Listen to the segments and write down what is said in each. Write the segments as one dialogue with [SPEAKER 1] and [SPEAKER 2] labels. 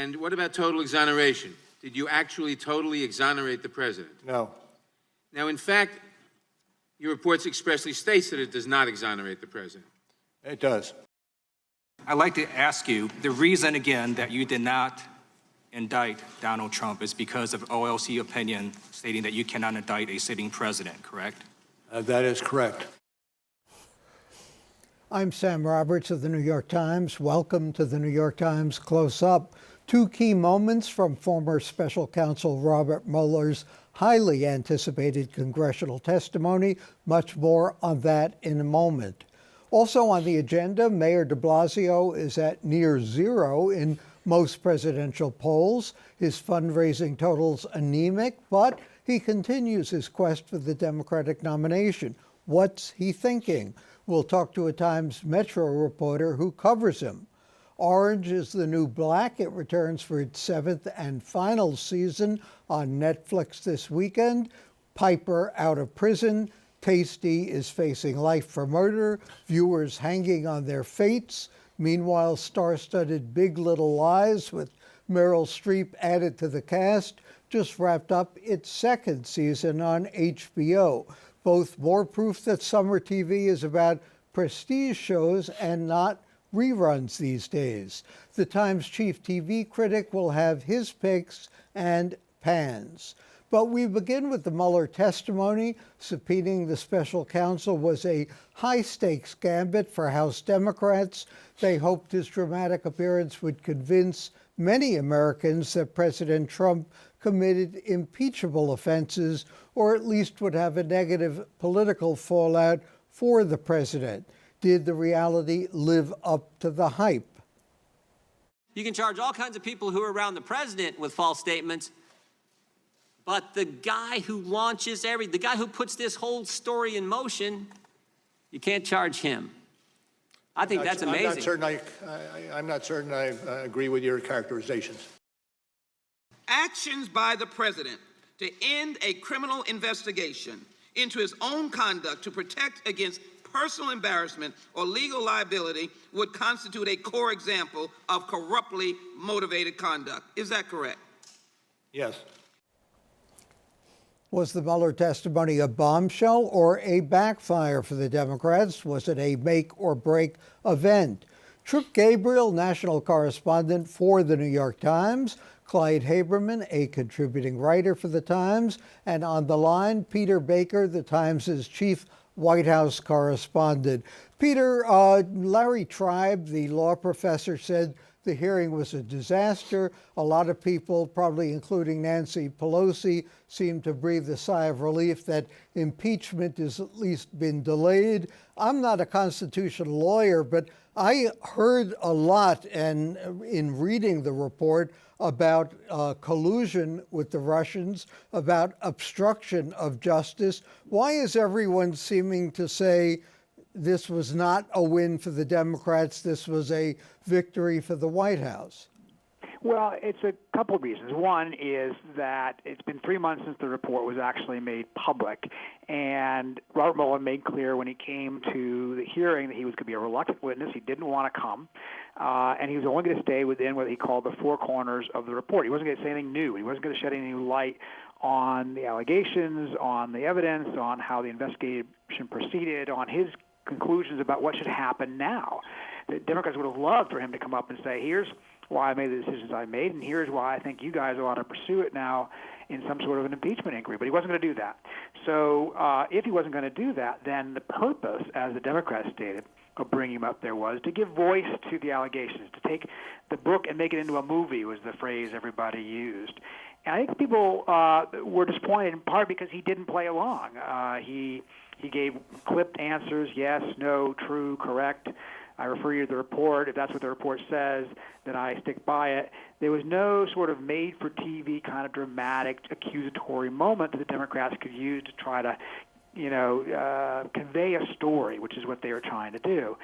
[SPEAKER 1] And what about total exoneration? Did you actually totally exonerate the president?
[SPEAKER 2] No.
[SPEAKER 1] Now, in fact, your reports expressly states that it does not exonerate the president.
[SPEAKER 2] It does.
[SPEAKER 3] I'd like to ask you, the reason, again, that you did not indict Donald Trump is because of OLC opinion stating that you cannot indict a sitting president, correct?
[SPEAKER 2] That is correct.
[SPEAKER 4] I'm Sam Roberts of the New York Times. Welcome to the New York Times Close Up. Two key moments from former Special Counsel Robert Mueller's highly anticipated congressional testimony. Much more on that in a moment. Also on the agenda, Mayor de Blasio is at near zero in most presidential polls. His fundraising totals anemic, but he continues his quest for the Democratic nomination. What's he thinking? We'll talk to a Times Metro reporter who covers him. Orange is the New Black. It returns for its seventh and final season on Netflix this weekend. Piper out of prison. Tasty is facing life for murder. Viewers hanging on their fates. Meanwhile, star-studded Big Little Lies with Meryl Streep added to the cast just wrapped up its second season on HBO. Both more proof that summer TV is about prestige shows and not reruns these days. The Times chief TV critic will have his picks and pans. But we begin with the Mueller testimony. Subpoenaing the special counsel was a high-stakes gambit for House Democrats. They hoped his dramatic appearance would convince many Americans that President Trump committed impeachable offenses, or at least would have a negative political fallout for the president. Did the reality live up to the hype?
[SPEAKER 5] You can charge all kinds of people who are around the president with false statements, but the guy who launches the guy who puts this whole story in motion, you can't charge him. I think that's amazing.
[SPEAKER 2] I'm not certain I agree with your characterizations.
[SPEAKER 6] Actions by the president to end a criminal investigation into his own conduct to protect against personal embarrassment or legal liability would constitute a core example of corruptly motivated conduct. Is that correct?
[SPEAKER 2] Yes.
[SPEAKER 4] Was the Mueller testimony a bombshell or a backfire for the Democrats? Was it a make or break event? Trip Gabriel, national correspondent for the New York Times, Clyde Haberman, a contributing writer for the Times, and on the line, Peter Baker, the Times' chief White House correspondent. Peter, Larry Tribe, the law professor, said the hearing was a disaster. A lot of people, probably including Nancy Pelosi, seemed to breathe a sigh of relief that impeachment has at least been delayed. I'm not a constitutional lawyer, but I heard a lot, and in reading the report, about collusion with the Russians, about obstruction of justice. Why is everyone seeming to say this was not a win for the Democrats, this was a victory for the White House?
[SPEAKER 7] Well, it's a couple of reasons. One is that it's been 3 months since the report was actually made public, and Robert Mueller made clear when he came to the hearing that he was going to be a reluctant witness. He didn't want to come, and he was only going to stay within what he called the four corners of the report. He wasn't going to say anything new. He wasn't going to shed any new light on the allegations, on the evidence, on how the investigation proceeded, on his conclusions about what should happen now. The Democrats would have loved for him to come up and say, here's why I made the decisions I made, and here's why I think you guys ought to pursue it now in some sort of an impeachment inquiry. But he wasn't going to do that. So if he wasn't going to do that, then the purpose, as the Democrats stated, of bringing him up there was to give voice to the allegations, to take the book and make it into a movie was the phrase everybody used. And I think people were disappointed in part because he didn't play along. He gave clipped answers, yes, no, true, correct. I refer you to the report. If that's what the report says, then I stick by it. There was no sort of made-for-TV kind of dramatic accusatory moment that the Democrats could use to try to, convey a story, which is what they were trying to do.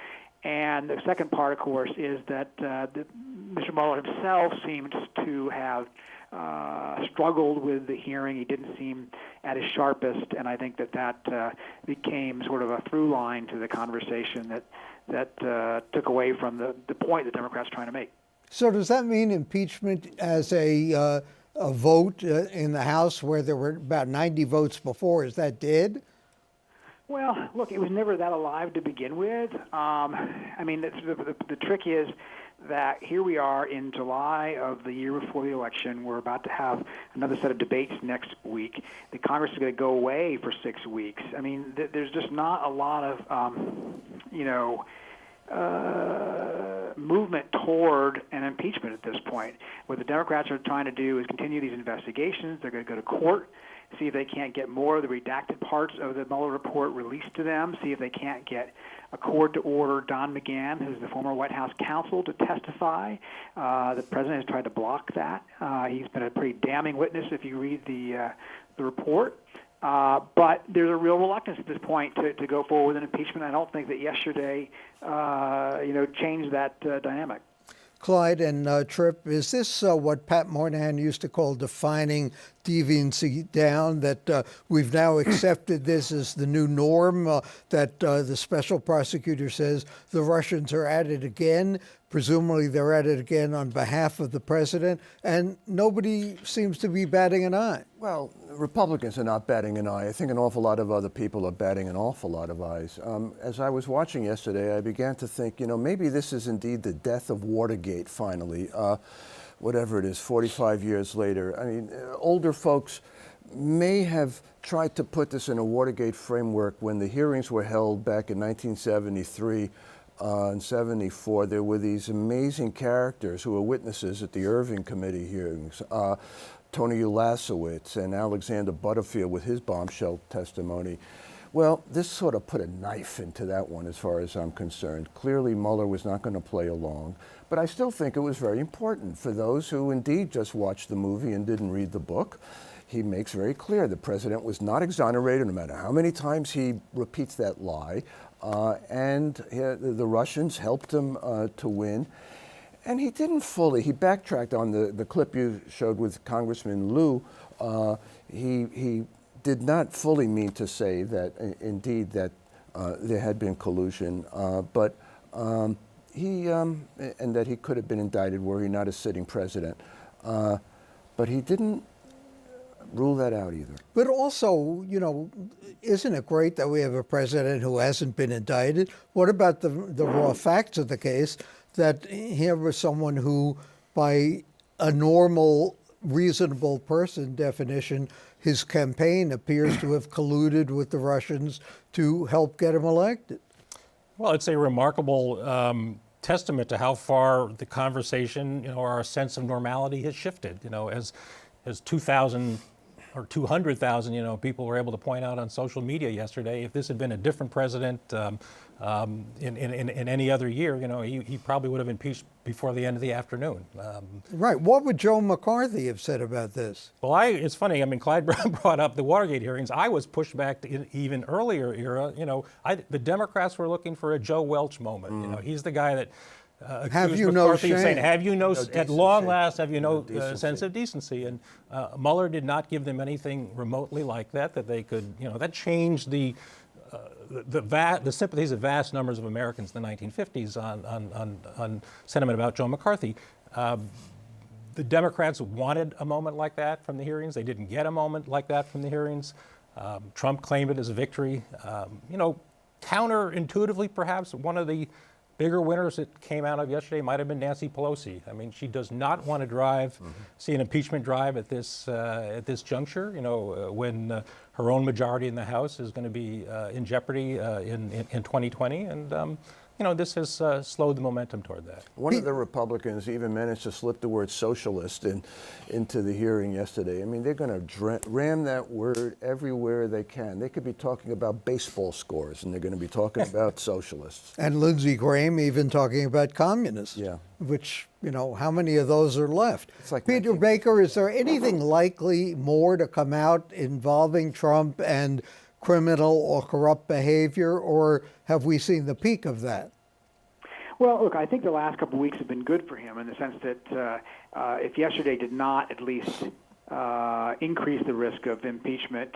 [SPEAKER 7] And the second part, of course, is that Mr. Mueller himself seemed to have struggled with the hearing. He didn't seem at his sharpest, and I think that became sort of a through line to the conversation that took away from the point the Democrats are trying to make.
[SPEAKER 4] So does that mean impeachment as a vote in the House where there were about 90 votes before? Is that dead?
[SPEAKER 7] Well, look, it was never that alive to begin with. I mean, the trick is that here we are in July of the year before the election. We're about to have another set of debates next week. The Congress is going to go away for 6 weeks. I mean, there's just not a lot of, movement toward an impeachment at this point. What the Democrats are trying to do is continue these investigations. They're going to go to court, see if they can't get more of the redacted parts of the Mueller report released to them, see if they can't get a court to order Don McGahn, who's the former White House counsel, to testify. The president has tried to block that. He's been a pretty damning witness if you read the report. But there's a real reluctance at this point to go forward with an impeachment. I don't think that yesterday, changed that dynamic.
[SPEAKER 4] Clyde and Tripp, is this what Pat Moynihan used to call defining deviancy down, that we've now accepted this as the new norm, that the special prosecutor says the Russians are at it again, presumably they're at it again on behalf of the president, and nobody seems to be batting an eye?
[SPEAKER 8] Well, Republicans are not batting an eye. I think an awful lot of other people are batting an awful lot of eyes. As I was watching yesterday, I began to think, maybe this is indeed the death of Watergate finally, whatever it is, 45 years later. I mean, older folks may have tried to put this in a Watergate framework when the hearings were held back in 1973 and 74. There were these amazing characters who were witnesses at the Irving Committee hearings. Tony Ulasewicz and Alexander Butterfield with his bombshell testimony. Well, this sort of put a knife into that one as far as I'm concerned. Clearly, Mueller was not going to play along, but I still think it was very important for those who indeed just watched the movie and didn't read the book. He makes very clear the president was not exonerated, no matter how many times he repeats that lie, and the Russians helped him to win. And he didn't fully, he backtracked on the clip you showed with Congressman Liu. He did not fully mean to say that, indeed, that there had been collusion, but and that he could have been indicted were he not a sitting president. But he didn't rule that out either.
[SPEAKER 4] But also, isn't it great that we have a president who hasn't been indicted? What about the raw facts of the case? That here was someone who, by a normal, reasonable person definition, his campaign appears to have colluded with the Russians to help get him elected.
[SPEAKER 9] Well, it's a remarkable testament to how far the conversation, or our sense of normality has shifted. As 2,000 or 200,000, people were able to point out on social media yesterday, if this had been a different president in any other year, he probably would have impeached before the end of the afternoon.
[SPEAKER 4] Right. What would Joe McCarthy have said about this?
[SPEAKER 9] Well, it's funny. I mean, Clyde brought up the Watergate hearings. I was pushed back to even earlier era. The Democrats were looking for a Joe Welch moment. He's the guy that
[SPEAKER 4] have you
[SPEAKER 9] McCarthy
[SPEAKER 4] no
[SPEAKER 9] of saying,
[SPEAKER 4] shame?
[SPEAKER 9] have you no, at long last, have you no
[SPEAKER 8] decency.
[SPEAKER 9] sense of decency? And Mueller did not give them anything remotely like that they could, that changed the sympathies of vast numbers of Americans in the 1950s on sentiment about Joe McCarthy. The Democrats wanted a moment like that from the hearings. They didn't get a moment like that from the hearings. Trump claimed it as a victory. Counterintuitively, perhaps, one of the bigger winners that came out of yesterday might have been Nancy Pelosi. I mean, she does not want to see an impeachment drive at this juncture. When her own majority in the House is going to be in jeopardy in 2020, and this has slowed the momentum toward that.
[SPEAKER 8] One of the Republicans even managed to slip the word socialist into the hearing yesterday. I mean, they're going to ram that word everywhere they can. They could be talking about baseball scores, and they're going to be talking about socialists.
[SPEAKER 4] And Lindsey Graham even talking about communists.
[SPEAKER 8] Yeah.
[SPEAKER 4] Which, how many of those are left?
[SPEAKER 8] It's like
[SPEAKER 4] Peter Baker, is there anything likely more to come out involving Trump and criminal or corrupt behavior, or have we seen the peak of that?
[SPEAKER 7] Well, look, I think the last couple of weeks have been good for him in the sense that if yesterday did not at least increase the risk of impeachment,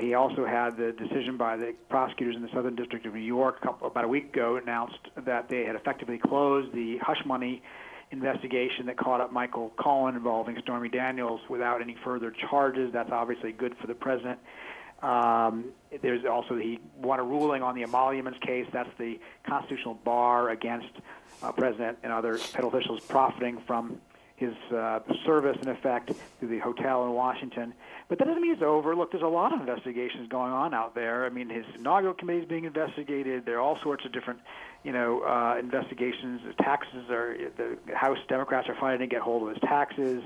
[SPEAKER 7] he also had the decision by the prosecutors in the Southern District of New York about a week ago announced that they had effectively closed the hush money investigation that caught up Michael Cohen involving Stormy Daniels without any further charges. That's obviously good for the president. There's also, he won a ruling on the emoluments case. That's the constitutional bar against president and other federal officials profiting from his service, in effect, through the hotel in Washington. But that doesn't mean it's over. Look, there's a lot of investigations going on out there. I mean, his inaugural committee is being investigated. There are all sorts of different, investigations. The taxes the House Democrats are fighting to get hold of his taxes.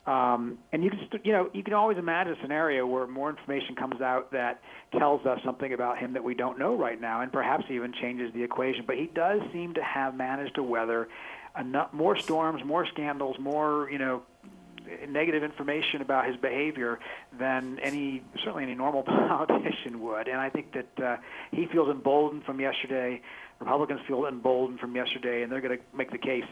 [SPEAKER 7] And you can always imagine a scenario where more information comes out that tells us something about him that we don't know right now, and perhaps even changes the equation. But he does seem to have managed to weather more storms, more scandals, more negative information about his behavior than certainly any normal politician would. And I think that he feels emboldened from yesterday. Republicans feel emboldened from yesterday, and they're going to make the case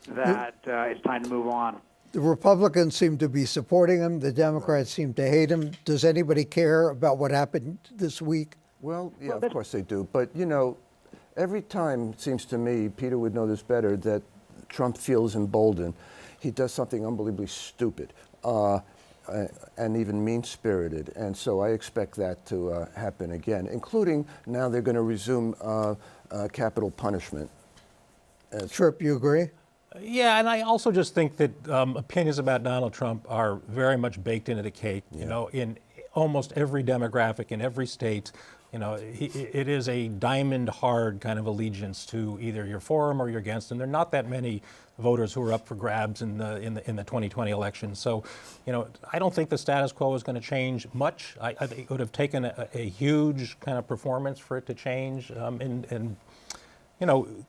[SPEAKER 7] that it's time to move on.
[SPEAKER 4] The Republicans seem to be supporting him. The Democrats seem to hate him. Does anybody care about what happened this week?
[SPEAKER 8] Well, yeah, of course they do. But, every time, it seems to me, Peter would know this better, that Trump feels emboldened, he does something unbelievably stupid and even mean-spirited. And so I expect that to happen again, including now they're going to resume capital punishment.
[SPEAKER 4] Tripp, you agree?
[SPEAKER 9] Yeah, and I also just think that opinions about Donald Trump are very much baked into the cake.
[SPEAKER 8] Yeah.
[SPEAKER 9] In almost every demographic in every state, it is a diamond hard kind of allegiance to either you're for him or you're against him. There are not that many voters who are up for grabs in the 2020 election. So, I don't think the status quo is going to change much. I think it would have taken a huge kind of performance for it to change.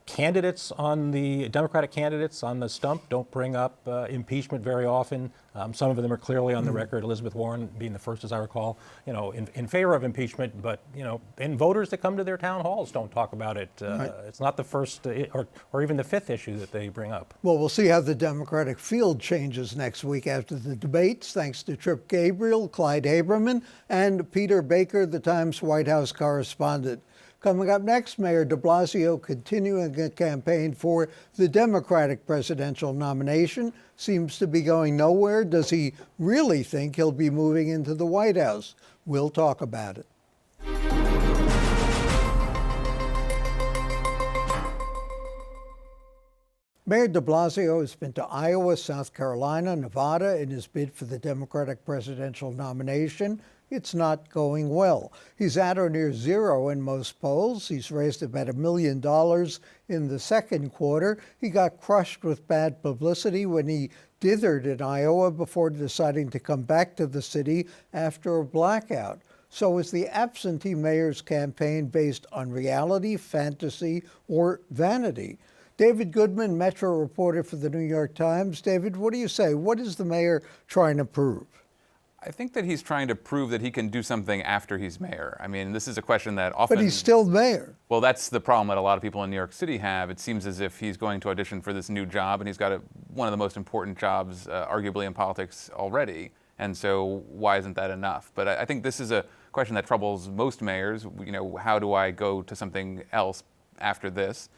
[SPEAKER 9] Candidates on the Democratic candidates on the stump don't bring up impeachment very often. Some of them are clearly on the record, Elizabeth Warren being the first, as I recall, in favor of impeachment. But, and voters that come to their town halls don't talk about it. Right. It's not the first or even the fifth issue that they bring up.
[SPEAKER 4] Well, we'll see how the Democratic field changes next week after the debates, thanks to Tripp Gabriel, Clyde Haberman, and Peter Baker, the Times White House correspondent. Coming up next, Mayor de Blasio continuing a campaign for the Democratic presidential nomination. Seems to be going nowhere. Does he really think he'll be moving into the White House? We'll talk about it. Mayor de Blasio has been to Iowa, South Carolina, Nevada in his bid for the Democratic presidential nomination. It's not going well. He's at or near zero in most polls. He's raised about $1 million in the second quarter. He got crushed with bad publicity when he dithered in Iowa before deciding to come back to the city after a blackout. So is the absentee mayor's campaign based on reality, fantasy, or vanity? David Goodman, Metro reporter for the New York Times. David, what do you say? What is the mayor trying to prove?
[SPEAKER 10] I think that he's trying to prove that he can do something after he's mayor. I mean, this is a question that often...
[SPEAKER 4] But he's still mayor.
[SPEAKER 10] Well, that's the problem that a lot of people in New York City have. It seems as if he's going to audition for this new job, and he's got one of the most important jobs, arguably, in politics already. And so why isn't that enough? But I think this is a question that troubles most mayors. How do I go to something else after this?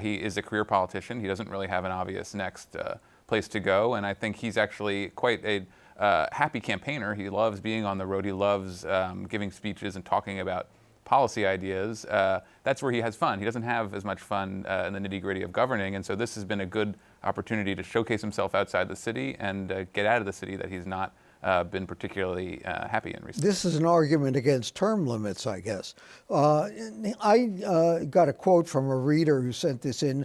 [SPEAKER 10] He is a career politician. He doesn't really have an obvious next place to go. And I think he's actually quite a happy campaigner. He loves being on the road. He loves giving speeches and talking about policy ideas. That's where he has fun. He doesn't have as much fun in the nitty-gritty of governing. And so this has been a good opportunity to showcase himself outside the city and get out of the city that he's not been particularly happy in recently.
[SPEAKER 4] This is an argument against term limits, I guess. I got a quote from a reader who sent this in.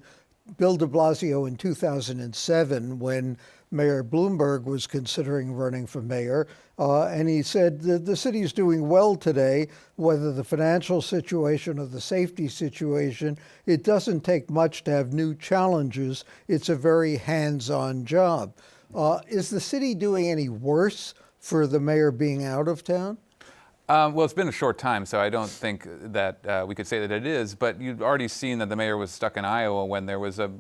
[SPEAKER 4] Bill de Blasio in 2007, when Mayor Bloomberg was considering running for mayor, and he said that the city is doing well today, whether the financial situation or the safety situation. It doesn't take much to have new challenges. It's a very hands-on job. Is the city doing any worse for the mayor being out of town?
[SPEAKER 10] Well, it's been a short time, so I don't think that we could say that it is. But you've already seen that the mayor was stuck in Iowa when there was a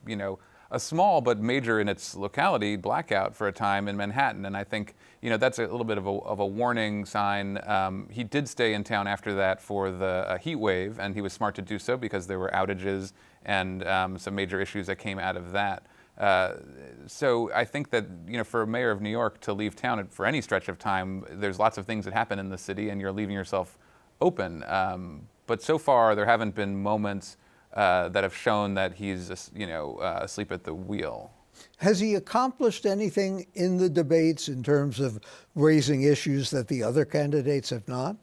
[SPEAKER 10] small but major in its locality blackout for a time in Manhattan. And I think that's a little bit of a warning sign. He did stay in town after that for the heat wave, and he was smart to do so because there were outages and some major issues that came out of that. So I think that, for a mayor of New York to leave town for any stretch of time, there's lots of things that happen in the city, and you're leaving yourself open. But so far, there haven't been moments that have shown that he's, asleep at the wheel.
[SPEAKER 4] Has he accomplished anything in the debates in terms of raising issues that the other candidates have not?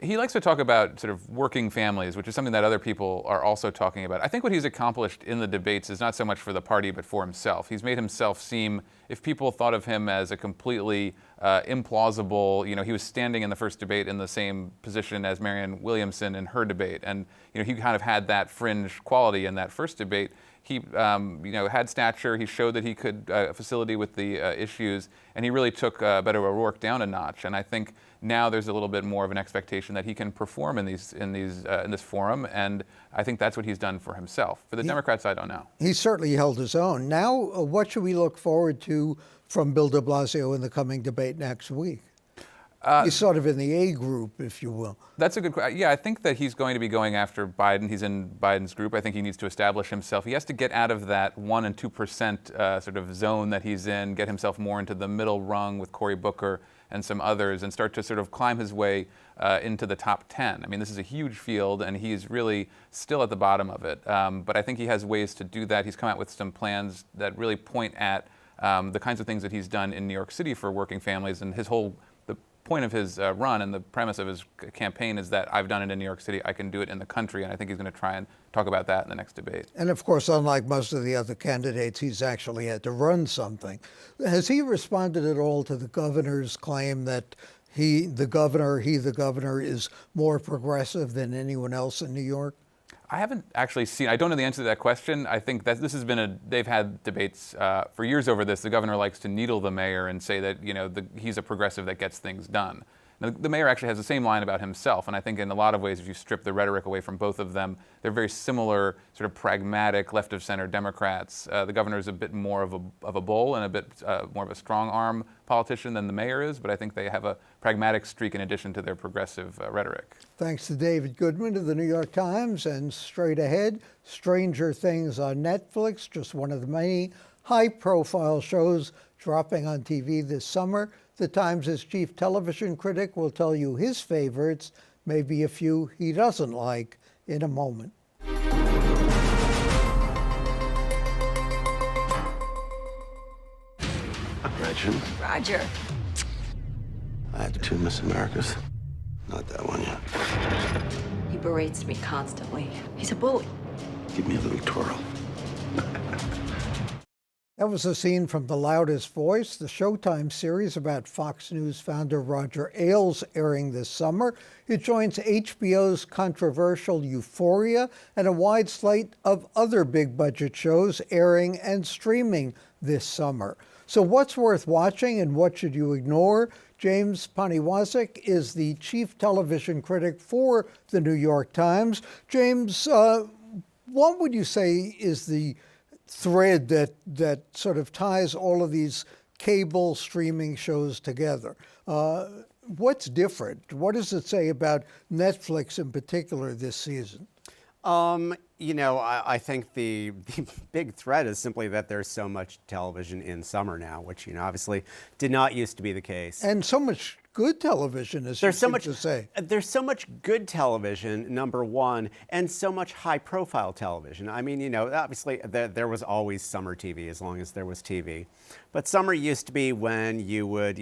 [SPEAKER 10] He likes to talk about sort of working families, which is something that other people are also talking about. I think what he's accomplished in the debates is not so much for the party, but for himself. He's made himself seem, if people thought of him as a completely implausible, he was standing in the first debate in the same position as Marianne Williamson in her debate. And, he kind of had that fringe quality in that first debate. He, had stature. He showed that he could facilitate with the issues, and he really took Beto O'Rourke down a notch. And I think now there's a little bit more of an expectation that he can perform in this forum, and I think that's what he's done for himself. For the Democrats, I don't know.
[SPEAKER 4] He certainly held his own. Now, what should we look forward to from Bill de Blasio in the coming debate next week? He's sort of in the A group, if you will.
[SPEAKER 10] That's a good question. Yeah, I think that he's going to be going after Biden. He's in Biden's group. I think he needs to establish himself. He has to get out of that 1% and 2% sort of zone that he's in, get himself more into the middle rung with Cory Booker and some others, and start to sort of climb his way into the top 10. I mean, this is a huge field, and he's really still at the bottom of it. But I think he has ways to do that. He's come out with some plans that really point at the kinds of things that he's done in New York City for working families, and the point of his run and the premise of his campaign is that I've done it in New York City, I can do it in the country, and I think he's going to try and talk about that in the next debate.
[SPEAKER 4] And of course, unlike most of the other candidates, he's actually had to run something. Has he responded at all to the governor's claim that the governor, is more progressive than anyone else in New York?
[SPEAKER 10] I haven't actually seen, I don't know the answer to that question. I think that this has been they've had debates for years over this. The governor likes to needle the mayor and say that, he's a progressive that gets things done. Now, the mayor actually has the same line about himself, and I think in a lot of ways, if you strip the rhetoric away from both of them, they're very similar, sort of pragmatic, left-of-center Democrats. The governor is a bit more of a bull and a bit more of a strong-arm politician than the mayor is, but I think they have a pragmatic streak in addition to their progressive rhetoric.
[SPEAKER 4] Thanks to David Goodman of the New York Times. And straight ahead, Stranger Things on Netflix, just one of the many high-profile shows dropping on TV this summer. The Times' chief television critic will tell you his favorites, maybe a few he doesn't like, in a moment.
[SPEAKER 11] Gretchen,
[SPEAKER 12] Roger.
[SPEAKER 11] I had 2 Miss Americas. Not that one yet.
[SPEAKER 12] He berates me constantly. He's a bully.
[SPEAKER 11] Give me a little twirl.
[SPEAKER 4] That was a scene from The Loudest Voice, the Showtime series about Fox News founder Roger Ailes, airing this summer. It joins HBO's controversial Euphoria and a wide slate of other big-budget shows airing and streaming this summer. So what's worth watching and what should you ignore? James Paniwazik is the chief television critic for the New York Times. James, what would you say is the thread that sort of ties all of these cable streaming shows together? What's different? What does it say about Netflix in particular this season?
[SPEAKER 13] I think the big threat is simply that there's so much television in summer now, which, obviously did not used to be the case.
[SPEAKER 4] And so much good television, as
[SPEAKER 13] there's
[SPEAKER 4] you
[SPEAKER 13] so
[SPEAKER 4] seem
[SPEAKER 13] much
[SPEAKER 4] to say.
[SPEAKER 13] There's so much good television, number one, and so much high-profile television. I mean, obviously there was always summer TV as long as there was TV. But summer used to be when you would,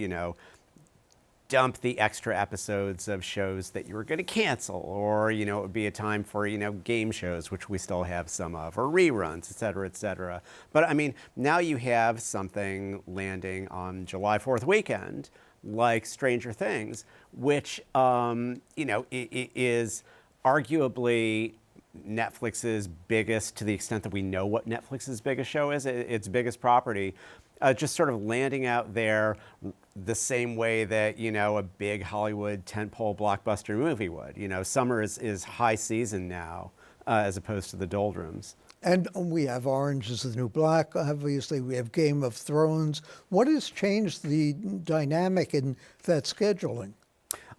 [SPEAKER 13] dump the extra episodes of shows that you were going to cancel, or, it would be a time for, game shows, which we still have some of, or reruns, et cetera, et cetera. But I mean, now you have something landing on July 4th weekend, like Stranger Things, which, is arguably Netflix's biggest, to the extent that we know what Netflix's biggest show is, its biggest property, just sort of landing out there the same way that, a big Hollywood tentpole blockbuster movie would. Summer is high season now, as opposed to the doldrums.
[SPEAKER 4] And we have Orange is the New Black, obviously. We have Game of Thrones. What has changed the dynamic in that scheduling?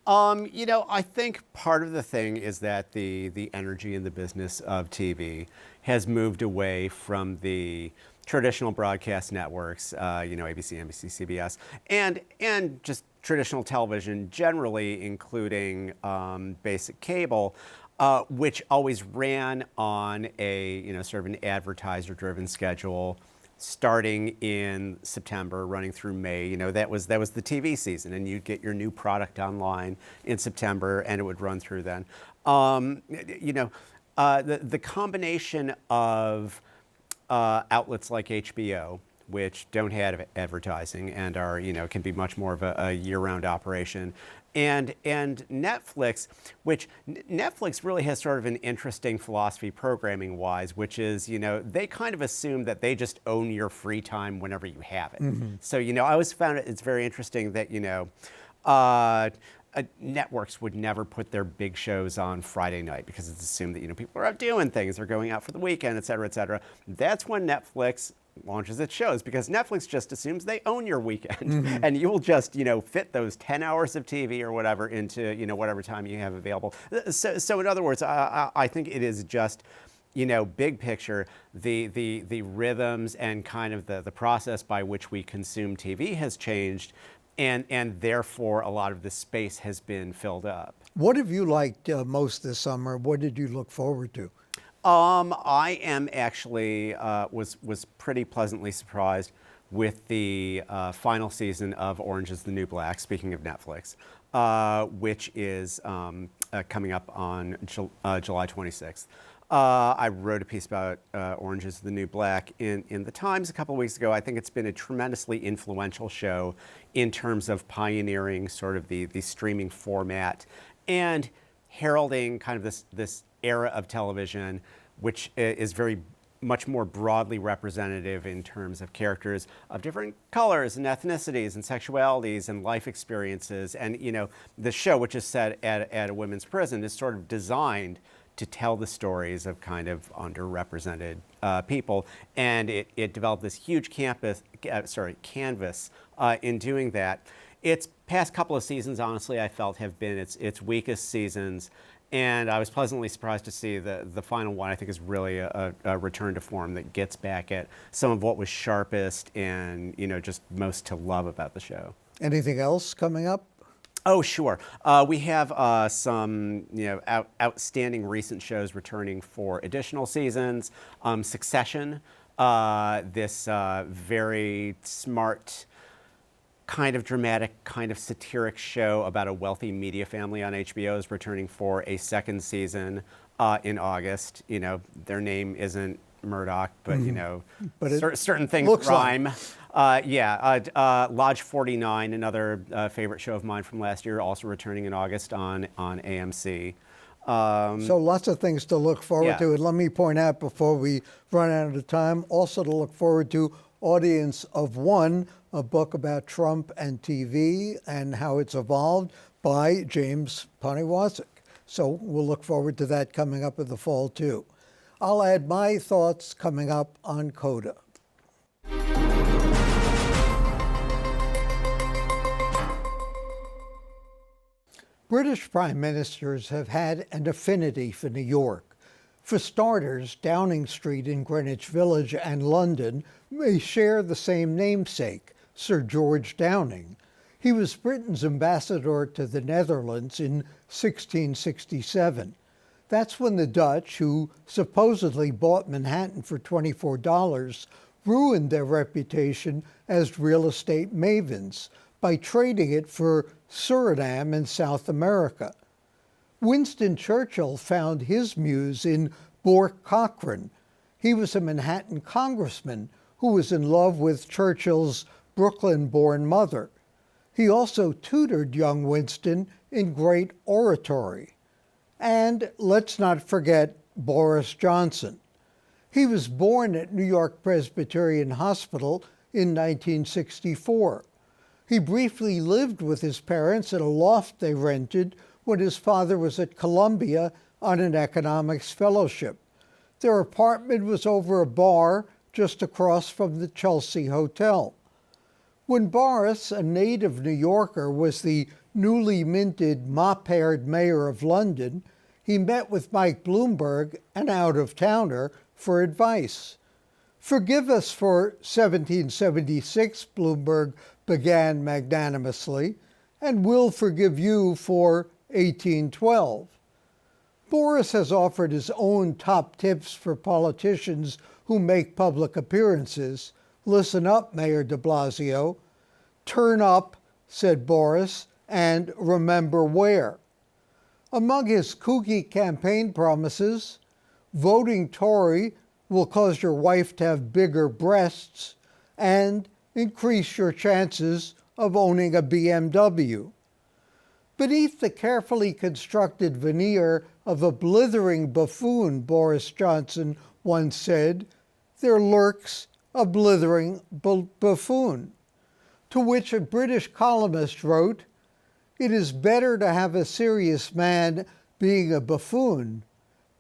[SPEAKER 13] I think part of the thing is that the energy in the business of TV has moved away from the traditional broadcast networks, ABC, NBC, CBS, and just traditional television generally, including basic cable, which always ran on a sort of an advertiser-driven schedule, starting in September, running through May. That was the TV season, and you'd get your new product online in September, and it would run through then. The combination of outlets like HBO, which don't have advertising and are, can be much more of a year-round operation, and Netflix, which Netflix really has sort of an interesting philosophy programming-wise, which is, they kind of assume that they just own your free time whenever you have it. Mm-hmm. So, I always found it's very interesting that, networks would never put their big shows on Friday night because it's assumed that people are out doing things, they're going out for the weekend, et cetera, et cetera. That's when Netflix launches its shows, because Netflix just assumes they own your weekend, mm-hmm. and you will just fit those 10 hours of TV or whatever into whatever time you have available. So in other words, I think it is just big picture, the rhythms and kind of the process by which we consume TV has changed. And therefore, a lot of the space has been filled up.
[SPEAKER 4] What have you liked most this summer? What did you look forward to?
[SPEAKER 13] I am actually was pretty pleasantly surprised with the final season of Orange is the New Black, speaking of Netflix, which is coming up on July 26th. I wrote a piece about Orange is the New Black in the Times a couple of weeks ago. I think it's been a tremendously influential show in terms of pioneering sort of the streaming format and heralding kind of this era of television, which is very much more broadly representative in terms of characters of different colors and ethnicities and sexualities and life experiences. And, the show, which is set at a women's prison, is sort of designed to tell the stories of kind of underrepresented people. And it developed this huge canvas in doing that. Its past couple of seasons, honestly, I felt have been its weakest seasons. And I was pleasantly surprised to see the final one. I think is really a return to form that gets back at some of what was sharpest and, just most to love about the show.
[SPEAKER 4] Anything else coming up?
[SPEAKER 13] Oh, sure. We have some, outstanding recent shows returning for additional seasons. Succession, this very smart, kind of dramatic, kind of satiric show about a wealthy media family on HBO is returning for a second season in August. Their name isn't Murdoch, but but certain things rhyme. Lodge 49, another favorite show of mine from last year, also returning in August on AMC.
[SPEAKER 4] So lots of things to look forward to. And let me point out before we run out of time, also to look forward to Audience of One, a book about Trump and TV and how it's evolved, by James Poniwazek. So we'll look forward to that coming up in the fall too. I'll add my thoughts coming up on CODA. British prime ministers have had an affinity for New York. For starters, Downing Street in Greenwich Village and London may share the same namesake, Sir George Downing. He was Britain's ambassador to the Netherlands in 1667. That's when the Dutch, who supposedly bought Manhattan for $24, ruined their reputation as real estate mavens by trading it for Suriname in South America. Winston Churchill found his muse in Bork Cochrane. He was a Manhattan congressman who was in love with Churchill's Brooklyn-born mother. He also tutored young Winston in great oratory. And let's not forget Boris Johnson. He was born at New York Presbyterian Hospital in 1964. He briefly lived with his parents in a loft they rented when his father was at Columbia on an economics fellowship. Their apartment was over a bar just across from the Chelsea Hotel. When Boris, a native New Yorker, was the newly minted mop-haired mayor of London, he met with Mike Bloomberg, an out-of-towner, for advice. Forgive us for 1776, Bloomberg began magnanimously, and we'll forgive you for 1812. Boris has offered his own top tips for politicians who make public appearances. Listen up, Mayor de Blasio. Turn up, said Boris, and remember where. Among his kooky campaign promises, voting Tory will cause your wife to have bigger breasts and increase your chances of owning a BMW. Beneath the carefully constructed veneer of a blithering buffoon, Boris Johnson once said, there lurks a blithering buffoon. To which a British columnist wrote, it is better to have a serious man being a buffoon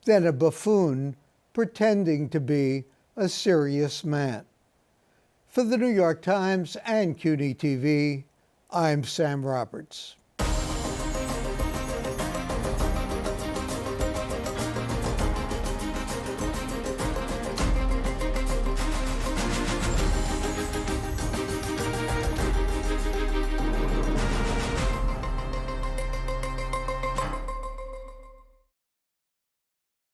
[SPEAKER 4] than a buffoon pretending to be a serious man. For the New York Times and CUNY TV, I'm Sam Roberts.